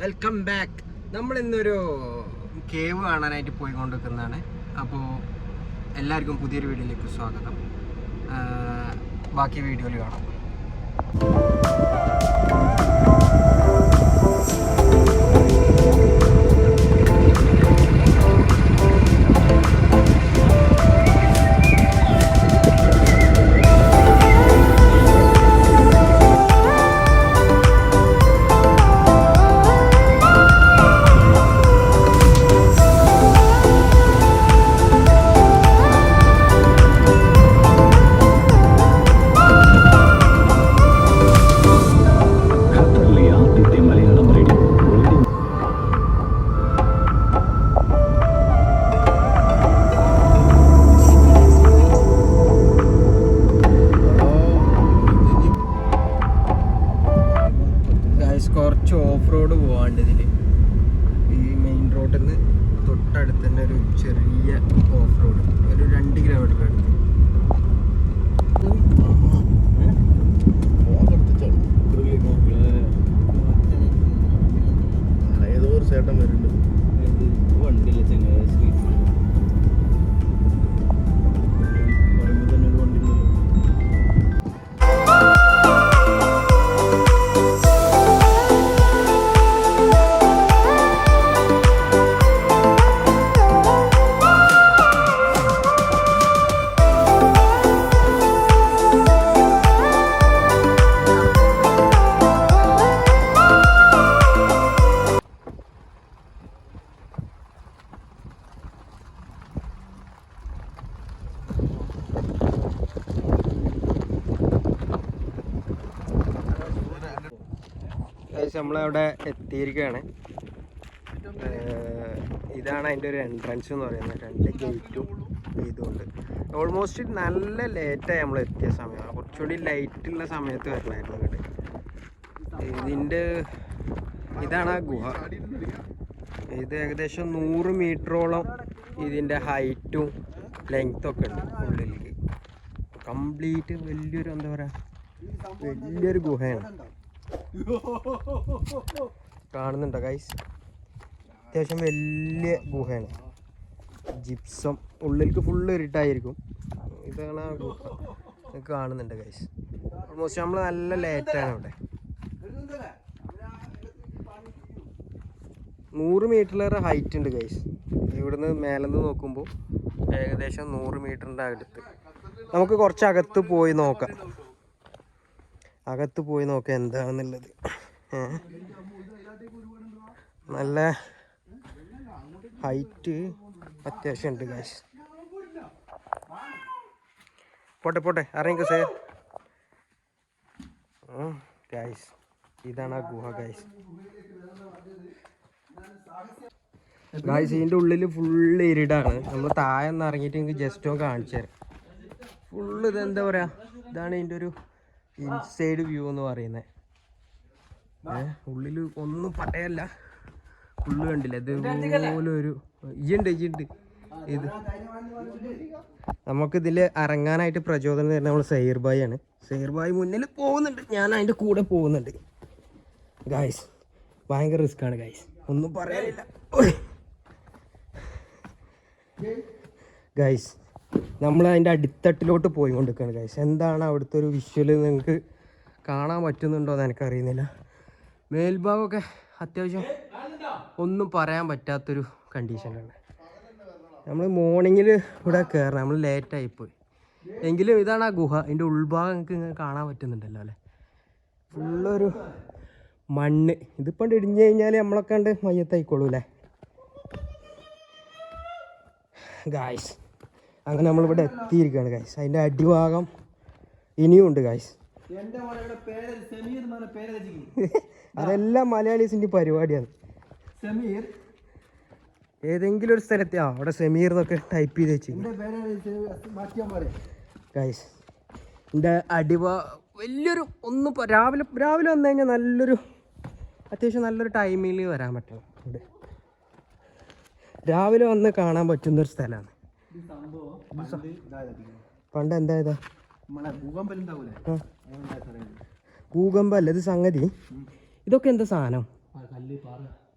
Welcome back. നമ്മൾ ഇന്നൊരു cave കാണാനായിട്ട് പോയിക്കൊണ്ടിരിക്കുന്നതാണ്. അപ്പോൾ എല്ലാവർക്കും പുതിയൊരു വീഡിയോയിലേക്ക് സ്വാഗതം. ബാക്കി വീഡിയോയിൽ കാണാം. കുറച്ച് ഓഫ് റോഡ് പോകാണ്ട് ഇതിൽ. ഈ മെയിൻ റോഡിൽ നിന്ന് തൊട്ടടുത്ത് തന്നെ ഒരു ചെറിയ ഓഫ് റോഡ്, ഒരു 2 കിലോമീറ്റർ അടുത്ത്. ഏതോ ഒരു ചേട്ടൻ വരുന്നുണ്ട്. വണ്ടിയില്ല ചെങ്ങ സ്ട്രീറ്റ് പറയുമ്പോൾ തന്നെ ഒരു വണ്ടി. നമ്മളവിടെ എത്തിയിരിക്കുകയാണ്. ഇതാണ് അതിൻ്റെ ഒരു എൻട്രൻസ് എന്ന് പറയുന്നത്. 2 ഗേറ്റും ഇതുകൊണ്ട് ഓൾമോസ്റ്റ് നല്ല ലേറ്റായി നമ്മൾ എത്തിയ സമയം. കുറച്ചുകൂടി ലൈറ്റുള്ള സമയത്ത് വരണമായിരുന്നു ഇവിടെ. ഇതാണ് ആ ഗുഹ. ഇത് ഏകദേശം 100 മീറ്ററോളം ഇതിൻ്റെ ഹൈറ്റും ലെങ്ത്തും ഒക്കെ ഉണ്ട്. ഉള്ളിലേക്ക് കംപ്ലീറ്റ് വലിയൊരു എന്താ പറയുക, വലിയൊരു ഗുഹയാണ്. കാണുന്നുണ്ടോ ഗൈസ്? അത്യാവശ്യം വലിയ ഗുഹയാണ്. ജിപ്സം ഉള്ളിലേക്ക് ഫുള്ള് ഇരുട്ടായിരിക്കും. ഇതാണ് ആ ഗുഹ. കാണുന്നുണ്ട് ഗൈസ്. ഓൾമോസ്റ്റ് നമ്മൾ നല്ല ലേറ്റാണ് ഇവിടെ. 100 മീറ്ററിലേറെ ഹൈറ്റ് ഉണ്ട് ഗൈസ്. ഇവിടുന്ന് മേലെന്ന് നോക്കുമ്പോൾ ഏകദേശം 100 മീറ്ററിൻ്റെ അടുത്ത്. നമുക്ക് കുറച്ച് അകത്ത് പോയി നോക്കാം. എന്താണെന്നുള്ളത്. നല്ല ഹൈറ്റ് അത്യാവശ്യം ഉണ്ട് ഗൈസ്. പോട്ടെ അറിയിക്ക സേ ഗൈസ്. ഇതാണ് ആ ഗുഹ ഗൈസ്. ഇതിൻ്റെ ഉള്ളിൽ ഫുള്ള് ഇരുടാണ്. നമ്മൾ താഴെ നിന്ന് ഇറങ്ങിയിട്ട് എനിക്ക് ജസ്റ്റ് ഒന്ന് കാണിച്ചു തരാം. ഫുള്ള് ഇതെന്താ പറയുക, ഇതാണ് ഇതിൻ്റെ ഒരു ഇൻസൈഡ് വ്യൂ എന്ന് പറയുന്നത്. ഉള്ളിൽ ഒന്നും പട്ടയല്ല, ഫുള്ള് കണ്ടില്ല. ഇതുപോലെ ഒരു ഇജുണ്ട് ഇത്. നമുക്കിതിൽ ഇറങ്ങാനായിട്ട് പ്രചോദനം തരുന്നത് നമ്മൾ സൈർ ബായി ആണ്. സൈർ ബായി മുന്നിൽ പോകുന്നുണ്ട്, ഞാൻ അതിൻ്റെ കൂടെ പോകുന്നുണ്ട് ഗൈസ്. ഭയങ്കര റിസ്ക്കാണ് ഗൈസ്, ഒന്നും പറയാനില്ല ഗൈസ്. നമ്മൾ അതിൻ്റെ അടിത്തട്ടിലോട്ട് പോയിക്കൊണ്ടിരിക്കുകയാണ് ഗൈസ്. എന്താണ് അവിടുത്തെ ഒരു വിഷ്വൽ നിങ്ങൾക്ക് കാണാൻ പറ്റുന്നുണ്ടോ എന്ന് എനിക്കറിയുന്നില്ല. മേൽഭാഗമൊക്കെ അത്യാവശ്യം ഒന്നും പറയാൻ പറ്റാത്തൊരു കണ്ടീഷനാണ്. നമ്മൾ മോർണിംഗിൽ ഇവിടെ കയറണം, നമ്മൾ ലേറ്റായിപ്പോയി. എങ്കിലും ഇതാണ് ആ ഗുഹ. അതിൻ്റെ ഉൾഭാഗം നിങ്ങൾക്ക് ഇങ്ങനെ കാണാൻ പറ്റുന്നുണ്ടല്ലോ അല്ലേ. ഫുള്ളൊരു മണ്ണ്. ഇതിപ്പോൾ ഇടിഞ്ഞു കഴിഞ്ഞാൽ നമ്മളൊക്കെ കണ്ട് മയ്യത്തായിക്കോളൂല്ലേ ഗായ്സ്. അങ്ങനെ നമ്മളിവിടെ എത്തിയിരിക്കുകയാണ് ഗായ്സ്. അതിൻ്റെ അടിഭാഗം ഇനിയും ഉണ്ട് ഗായ്സ്. അതെല്ലാം മലയാളീസിൻ്റെ പരിപാടിയാണ്. ഏതെങ്കിലും ഒരു സ്ഥലത്ത് അവിടെ സമീർ എന്നൊക്കെ ടൈപ്പ് ചെയ്ത് വെച്ച് ഗായ്സ്. എൻ്റെ വലിയൊരു ഒന്നും രാവിലെ വന്നു കഴിഞ്ഞാൽ അത്യാവശ്യം നല്ലൊരു ടൈമിൽ വരാൻ പറ്റും. രാവിലെ വന്ന് കാണാൻ പറ്റുന്നൊരു സ്ഥലമാണ്. പണ്ട് എന്തായതാ ഭൂകമ്പല്ല ഇത് സംഗതി. ഇതൊക്കെ എന്താ സാധനം?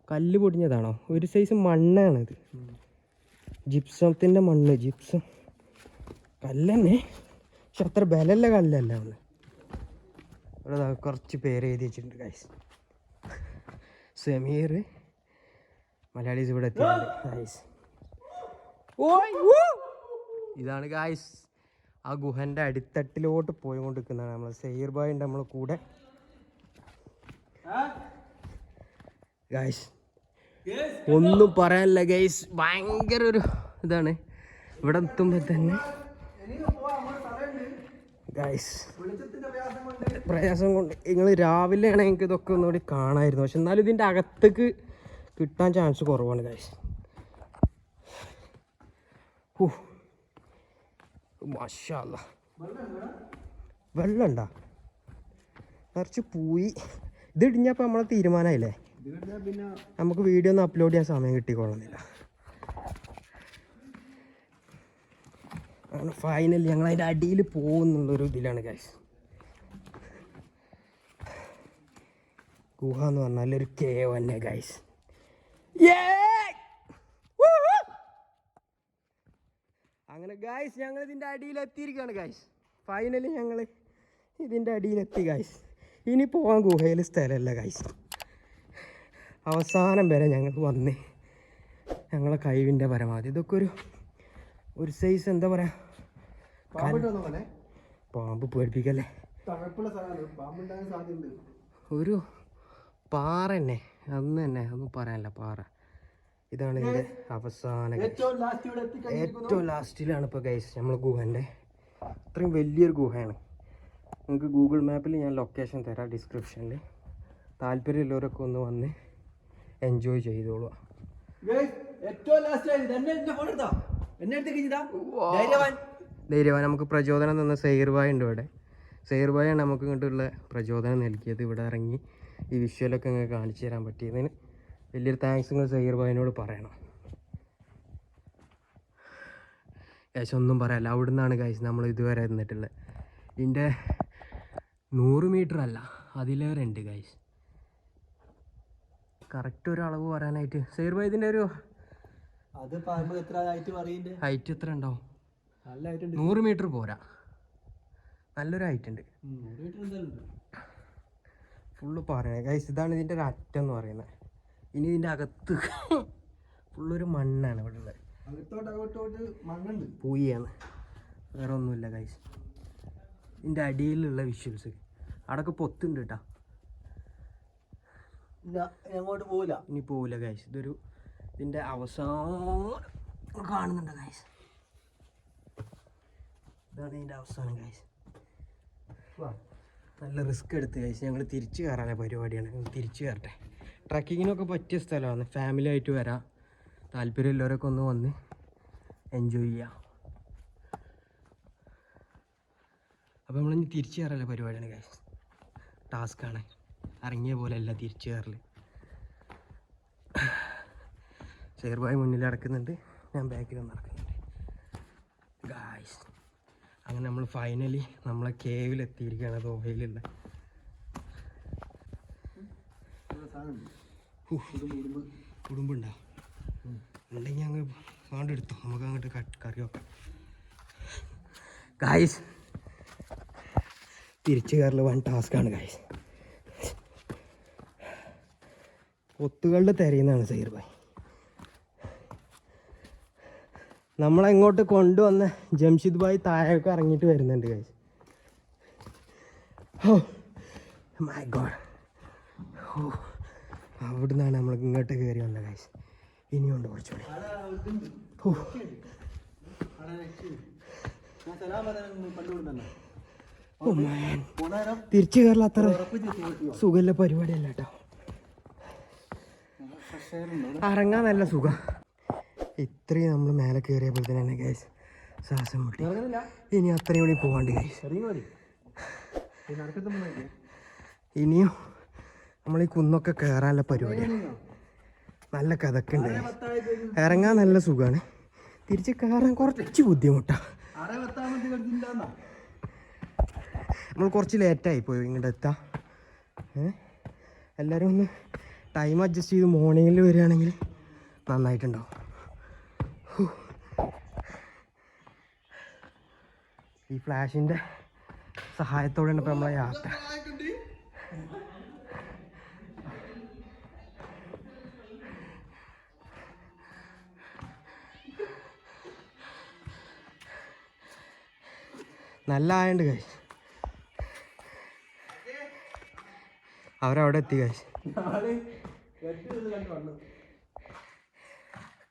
കല്ല് പൊടിഞ്ഞതാണോ? ഒരു സൈസ് മണ്ണാണിത്, ജിപ്സത്തിൻ്റെ മണ്ണ്. ജിപ്സം കല്ലന്നെ, പക്ഷെ അത്ര ബലല്ല കല്ലല്ല. ഒന്ന് ഇവിടെ കുറച്ച് പേര് എഴുതി വെച്ചിട്ടുണ്ട് ഗൈസ്. സമീർ മലയാളീസ് ഇവിടെ എത്തിയിട്ടുണ്ട് ഗൈസ്. ഇതാണ് ഗൈസ് ആ ഗുഹൻ്റെ അടിത്തട്ടിലോട്ട് പോയിക്കൊണ്ടിരിക്കുന്നതാണ്. നമ്മൾ സെയ്യർ ബായ് ഉണ്ട് നമ്മളെ കൂടെ ഗൈസ്. ഒന്നും പറയാനില്ല ഗൈസ്, ഭയങ്കര ഒരു ഇതാണ് ഇവിടെ എത്തുമ്പോൾ തന്നെ ഗൈസ്. പ്രയാസം കൊണ്ട് നിങ്ങൾ രാവിലെ ആണെങ്കിൽ എനിക്ക് ഇതൊക്കെ ഒന്നുകൂടി കാണാമായിരുന്നു, പക്ഷെ എന്നാലും ഇതിൻ്റെ അകത്തേക്ക് കിട്ടാൻ ചാൻസ് കുറവാണ് ഗൈസ്. മാഷാ അല്ലാ, വെള്ളം ഉണ്ടാ നിറച്ച് പോയി. ഇത് ഇടിഞ്ഞപ്പോൾ നമ്മളെ തീരുമാനമായില്ലേ, നമുക്ക് വീഡിയോ ഒന്നും അപ്ലോഡ് ചെയ്യാൻ സമയം കിട്ടിക്കൊള്ളുന്നില്ല. അങ്ങനെ ഫൈനലി ഞങ്ങൾ അതിൻ്റെ അടിയിൽ പോകുന്നുള്ളൊരു ഇതിലാണ് ഗൈസ്. ഗുഹ എന്ന് പറഞ്ഞാൽ ഒരു കേവ് തന്നെ ഗൈസ്. അങ്ങനെ ഗൈസ് ഞങ്ങൾ ഇതിൻ്റെ അടിയിലെത്തിയിരിക്കുകയാണ് ഗൈസ്. ഫൈനലി ഞങ്ങൾ ഇതിൻ്റെ അടിയിലെത്തി ഗൈസ്. ഇനി പോകാൻ ഗുഹയിൽ സ്ഥലമല്ല ഗൈസ്. അവസാനം വരെ ഞങ്ങൾ വന്ന് ഞങ്ങളെ കഴിവിൻ്റെ പരമാവധി. ഇതൊക്കെ ഒരു സൈസ് എന്താ പറയുക, പാമ്പ് പേടിപ്പിക്കല്ലേ, ഒരു പാറ തന്നെ, അന്ന് തന്നെ ഒന്നും പറയാനില്ല പാറ. ഇതാണ് ഇതിൻ്റെ അവസാനം, ഏറ്റവും ലാസ്റ്റിലാണ് ഇപ്പോൾ ഗൈസ് നമ്മൾ ഗുഹൻ്റെ. അത്രയും വലിയൊരു ഗുഹയാണ്. നിങ്ങൾക്ക് ഗൂഗിൾ മാപ്പിൽ ഞാൻ ലൊക്കേഷൻ തരാം ഡിസ്ക്രിപ്ഷനിൽ. താല്പര്യമുള്ളവരൊക്കെ ഒന്ന് വന്ന് എൻജോയ് ചെയ്തോളൂ. ധൈര്യവാൻ നമുക്ക് പ്രചോദനം തന്ന സെയ്ർബായ് ഉണ്ട് ഇവിടെ. സെയ്ർബായാണ് നമുക്ക് ഇങ്ങോട്ടുള്ള പ്രചോദനം നൽകിയത്. ഇവിടെ ഇറങ്ങി ഈ വിഷ്വലൊക്കെ ഇങ്ങനെ കാണിച്ചു തരാൻ പറ്റിയതിന് വലിയൊരു താങ്ക്സ് നിങ്ങൾ സെയ്ർബായിനോട് പറയണം. ഗൈസ് ഒന്നും പറയാല്ല, അവിടെ നിന്നാണ് ഗൈസ് നമ്മൾ ഇതുവരെ നിന്നിട്ടുള്ളത്. ഇതിൻ്റെ 100 മീറ്റർ അല്ല അതിലേറെ ഉണ്ട് ഗൈസ്. കറക്റ്റ് ഒരു അളവ് പറയാനായിട്ട് സെയ്ർബായ് ഇതിൻ്റെ ഒരു ഹൈറ്റ് എത്ര ഉണ്ടാവും? 100 മീറ്റർ പോരാ, നല്ലൊരു ഹൈറ്റ് ഉണ്ട്. ഫുള്ള് പറയണേ ഗൈസ്. ഇതാണ് ഇതിൻ്റെ ഒരു അറ്റം എന്ന് പറയുന്നത്. ഇനി ഇതിൻ്റെ അകത്ത് ഫുള്ളൊരു മണ്ണാണ് ഇവിടെ ഉള്ളത്, പൂയാണ്, വേറെ ഒന്നുമില്ല ഗൈസ്. ഇതിൻ്റെ അടിയിലുള്ള വിഷ്വൽസ് അവിടെയൊക്കെ പൊത്തുണ്ട് കേട്ടോ. ഇനി പോവില്ല ഗൈസ്. ഇതൊരു ഇതിൻ്റെ അവസാനം കാണുന്നുണ്ട് ഗൈസ്. ഇതാണ് ഇതിൻ്റെ അവസാനം ഗൈസ്. നല്ല റിസ്ക് എടുത്ത് ഗൈസ് ഞങ്ങൾ തിരിച്ചു കയറാനുള്ള പരിപാടിയാണ്. തിരിച്ചു കയറട്ടെ. ട്രക്കിങ്ങിനൊക്കെ പറ്റിയ സ്ഥലമാണ്, ഫാമിലി ആയിട്ട് വരാം. താല്പര്യമുള്ളവരൊക്കെ ഒന്ന് വന്ന് എൻജോയ് ചെയ്യാം. അപ്പോൾ നമ്മളിനി തിരിച്ചു കയറാനുള്ള പരിപാടിയാണ് ഗൈസ്. ടാസ്ക്കാണ്, ഇറങ്ങിയ പോലെ അല്ല തിരിച്ചു കയറൽ. സെയ്ർബായ് മുന്നിൽ നടക്കുന്നുണ്ട്, ഞാൻ ബാക്കിൽ നടക്കുന്നുണ്ട് ഗൈസ്. അങ്ങനെ നമ്മൾ ഫൈനലി നമ്മളെ കേവിലെത്തിയിരിക്കുകയാണ്. ദോഹയിലുള്ള കുടുംബുണ്ടോ ഉണ്ടെങ്കിൽ അങ്ങ് കാണ്ടെടുത്തോ, നമുക്ക് അങ്ങോട്ട് കറി വെക്കാം ഗൈസ്. തിരിച്ചു കയറൽ വൺ ടാസ്ക്കാണ് ഗൈസ്. ഒത്തുകളുടെ തിരയുന്നതാണ് സെയ്ർബായ്. നമ്മളെങ്ങോട്ട് കൊണ്ടുവന്ന ജംഷിദ് ഭായ് താഴേക്ക് ഇറങ്ങിയിട്ട് വരുന്നുണ്ട് ഗൈസ്. Oh my god. ഓ അവിടെ നിന്നാണ് നമ്മൾ ഇങ്ങോട്ട് കയറി വന്നത് ഗൈസ്. ഇനിയുണ്ട് കുറച്ചുകൂടി. ഓ മാൻ, തിരിച്ചു കയറില്ല അത്ര സുഖമില്ല പരിപാടിയല്ല കേട്ടോ. ഇറങ്ങാൻ നല്ല സുഖം. ഇത്രയും നമ്മൾ മേലെ കയറിയപ്പോൾ തന്നെ ഗൈസ് ശ്വാസം മുട്ടി. ഇനി അത്രയും കൂടി പോകാണ്ട് ഗൈസ്. ഇനിയും നമ്മൾ ഈ കുന്നൊക്കെ കയറാനുള്ള പരിപാടിയാണ്. നല്ല കഥക്കുണ്ട്. ഇറങ്ങാൻ നല്ല സുഖമാണ്, തിരിച്ച് കയറാൻ കുറച്ച് ബുദ്ധിമുട്ടാണ്. നമ്മൾ കുറച്ച് ലേറ്റായി പോയി ഇങ്ങോട്ട് എത്താം. എല്ലാവരും ഒന്ന് ടൈം അഡ്ജസ്റ്റ് ചെയ്ത് മോർണിംഗിൽ വരികയാണെങ്കിൽ നന്നായിട്ടുണ്ടാവും. ഈ ഫ്ലാഷിൻ്റെ സഹായത്തോടെയാണ് ഇപ്പോൾ നമ്മളെ യാത്ര. നല്ല ആയുണ്ട് ഗൈസ്. അവരവിടെ എത്തി ഗൈസ്.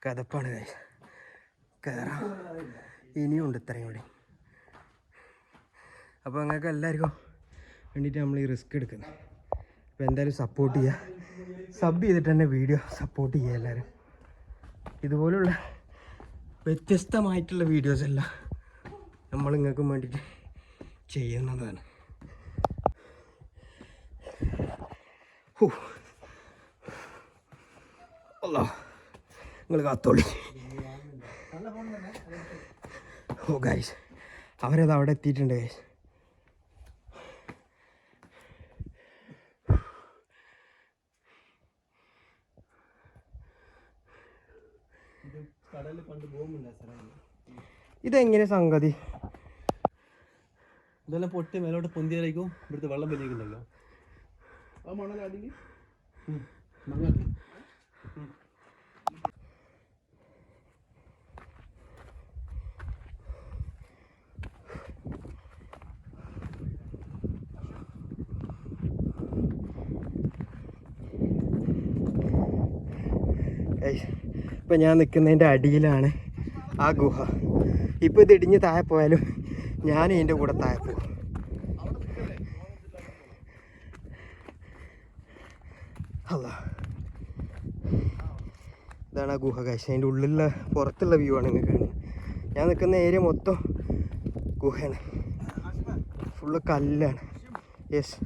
കഥപ്പാണ് ഗൈസ്. കയറാം, ഇനിയുണ്ട് ഇത്രയും കൂടി. അപ്പോൾ നിങ്ങൾക്ക് എല്ലാവർക്കും വേണ്ടിയിട്ട് നമ്മൾ ഈ റിസ്ക് എടുക്കുന്നത്. അപ്പോൾ എന്തായാലും സപ്പോർട്ട് ചെയ്യുക, സബ് ചെയ്തിട്ട് തന്നെ വീഡിയോ സപ്പോർട്ട് ചെയ്യുക എല്ലാവരും. ഇതുപോലുള്ള വ്യത്യസ്തമായിട്ടുള്ള വീഡിയോസ് എല്ലാം നമ്മൾ നിങ്ങൾക്കും വേണ്ടിയിട്ട് ചെയ്യുന്നതാണ്. അല്ലാ, നിങ്ങൾ കാത്തോളി. ഓ ഗൈസ്, അവരത് അവിടെ എത്തിയിട്ടുണ്ട് ഗൈസ്. ഇതെങ്ങനെ സംഗതി? ഇതെല്ലാം പൊട്ടി മേലോട്ട് പൊന്തിയാലേക്കും ഇവിടുത്തെ വെള്ളം വലിയിട്ടുണ്ടല്ലോ. ആ മണലാടി മണലാക്കി ഇപ്പം ഞാൻ നിൽക്കുന്നതിൻ്റെ അടിയിലാണ് ആ ഗുഹ. ഇപ്പോൾ ഇത് ഇടിഞ്ഞ് താഴെ പോയാലും ഞാൻ ഇതിൻ്റെ കൂടെ താഴെ പോകും. അല്ല, ഇതാണ് ആ ഗുഹ കാഴ്ച. അതിൻ്റെ ഉള്ളിലുള്ള പുറത്തുള്ള വ്യൂ ആണ് നിങ്ങൾക്ക് കാണുന്നത്. ഞാൻ നിൽക്കുന്ന ഏരിയ മൊത്തം ഗുഹയാണ്, ഫുള്ള് കല്ലാണ്. യെസ്,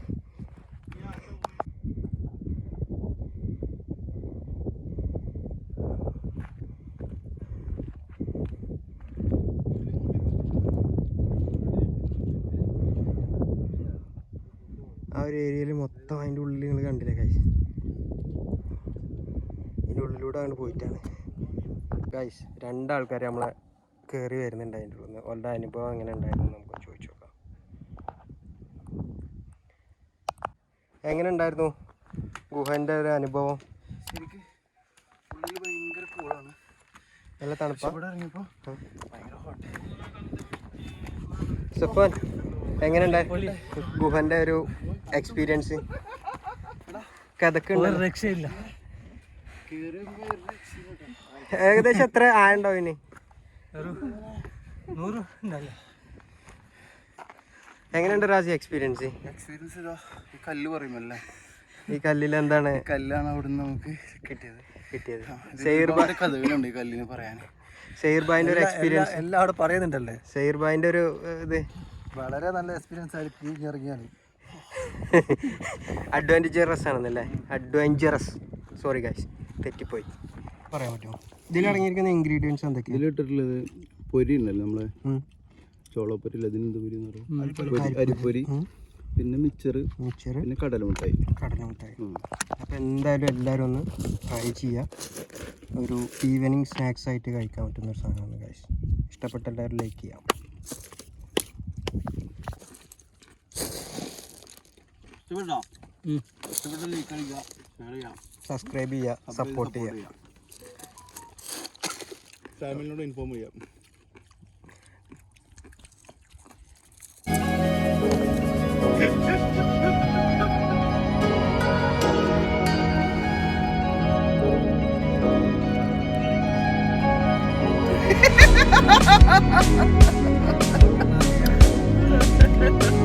ആ ഒരു ഏരിയയിൽ മൊത്തം അതിൻ്റെ ഉള്ളിൽ നിങ്ങൾ കണ്ടില്ലേ ഗൈസ്. ഇതിൻ്റെ ഉള്ളിലൂടെ അങ്ങോട്ട് പോയിട്ടാണ് ഗൈസ്. രണ്ടാൾക്കാർ നമ്മളെ കയറി വരുന്നുണ്ട് അതിൻ്റെ ഉള്ളിൽ നിന്ന്. അവരുടെ അനുഭവം എങ്ങനെ ഉണ്ടായിരുന്നു നമുക്ക് ചോദിച്ചു നോക്കാം. എങ്ങനെ ഉണ്ടായിരുന്നു ഗുഹൻ്റെ ഒരു അനുഭവം? ശരിക്കും ഉള്ളിൽ ഭയങ്കര കൂളാണ്, നല്ല തണുപ്പാണ്. ഇവിടെ ഇറങ്ങിയപ്പോൾ ഭയങ്കര ഹോട്ട്. സഫാൻ, എങ്ങനെ ഉണ്ടായി ഗുഹൻ്റെ ഒരു എക്സ്പീരിയൻസ്? കഥക്കുണ്ട്, രക്ഷയില്ല. ഏകദേശം എത്ര ആയുണ്ടോ ഇനി? ഒരു 100 ഉണ്ടല്ലേ. എങ്ങനെയുണ്ട് റാസി എക്സ്പീരിയൻസ്? എക്സ്പീരിയൻസ് ഈ കല്ല് പറയുമല്ലേ, ഈ കല്ലിൽ എന്താണ്? കല്ലാണ് അവിടുന്ന് നമുക്ക് കിട്ടിയത്. സെയ്ർബാന്റെ കഥകളുണ്ട് ഈ കല്ലിന് പറയാൻ. സെയ്ർബാന്റെ ഒരു എക്സ്പീരിയൻസ് എല്ലാം അവിടെ പറയുന്നുണ്ടല്ലേ. സെയ്ർബാന്റെ ഒരു ഇത് വളരെ നല്ല എക്സ്പീരിയൻസ് ആയിരിക്കും ഇറങ്ങിയാൽ. അഡ്വഞ്ചറസ് ആണെന്നല്ലേ? അഡ്വഞ്ചറസ്, സോറി ഗൈസ്, തെറ്റിപ്പോയി. പറയാൻ പറ്റുമോ ഇതിലടങ്ങിയിരിക്കുന്ന ഇൻഗ്രീഡിയൻസ് എന്തൊക്കെയാണ്? ഇതിലിട്ടിട്ടുള്ളത് പൊരി ഉണ്ടല്ലോ, നമ്മളെ ചോളപ്പൊരി അല്ല, ഇതിനെന്ത് പൊരി എന്ന് പറയും? അരിപ്പൊരി, പിന്നെ മിച്ചറ്, പിന്നെ കടലമുട്ടായി. അപ്പോൾ എന്തായാലും എല്ലാവരും ഒന്ന് ട്രൈ ചെയ്യുക. ഒരു ഈവനിങ് സ്നാക്സ് ആയിട്ട് കഴിക്കാൻ പറ്റുന്ന ഒരു സാധനമാണ് ഗൈസ്. ഇഷ്ടപ്പെട്ട എല്ലാവരും ലൈക്ക് ചെയ്യാം, സബ്സ്ക്രൈബ് ചെയ്യുക, സപ്പോർട്ട് ചെയ്യുക, ഫാമിലിനോട് ഇൻഫോം ചെയ്യാം. Ha ha ha ha ha!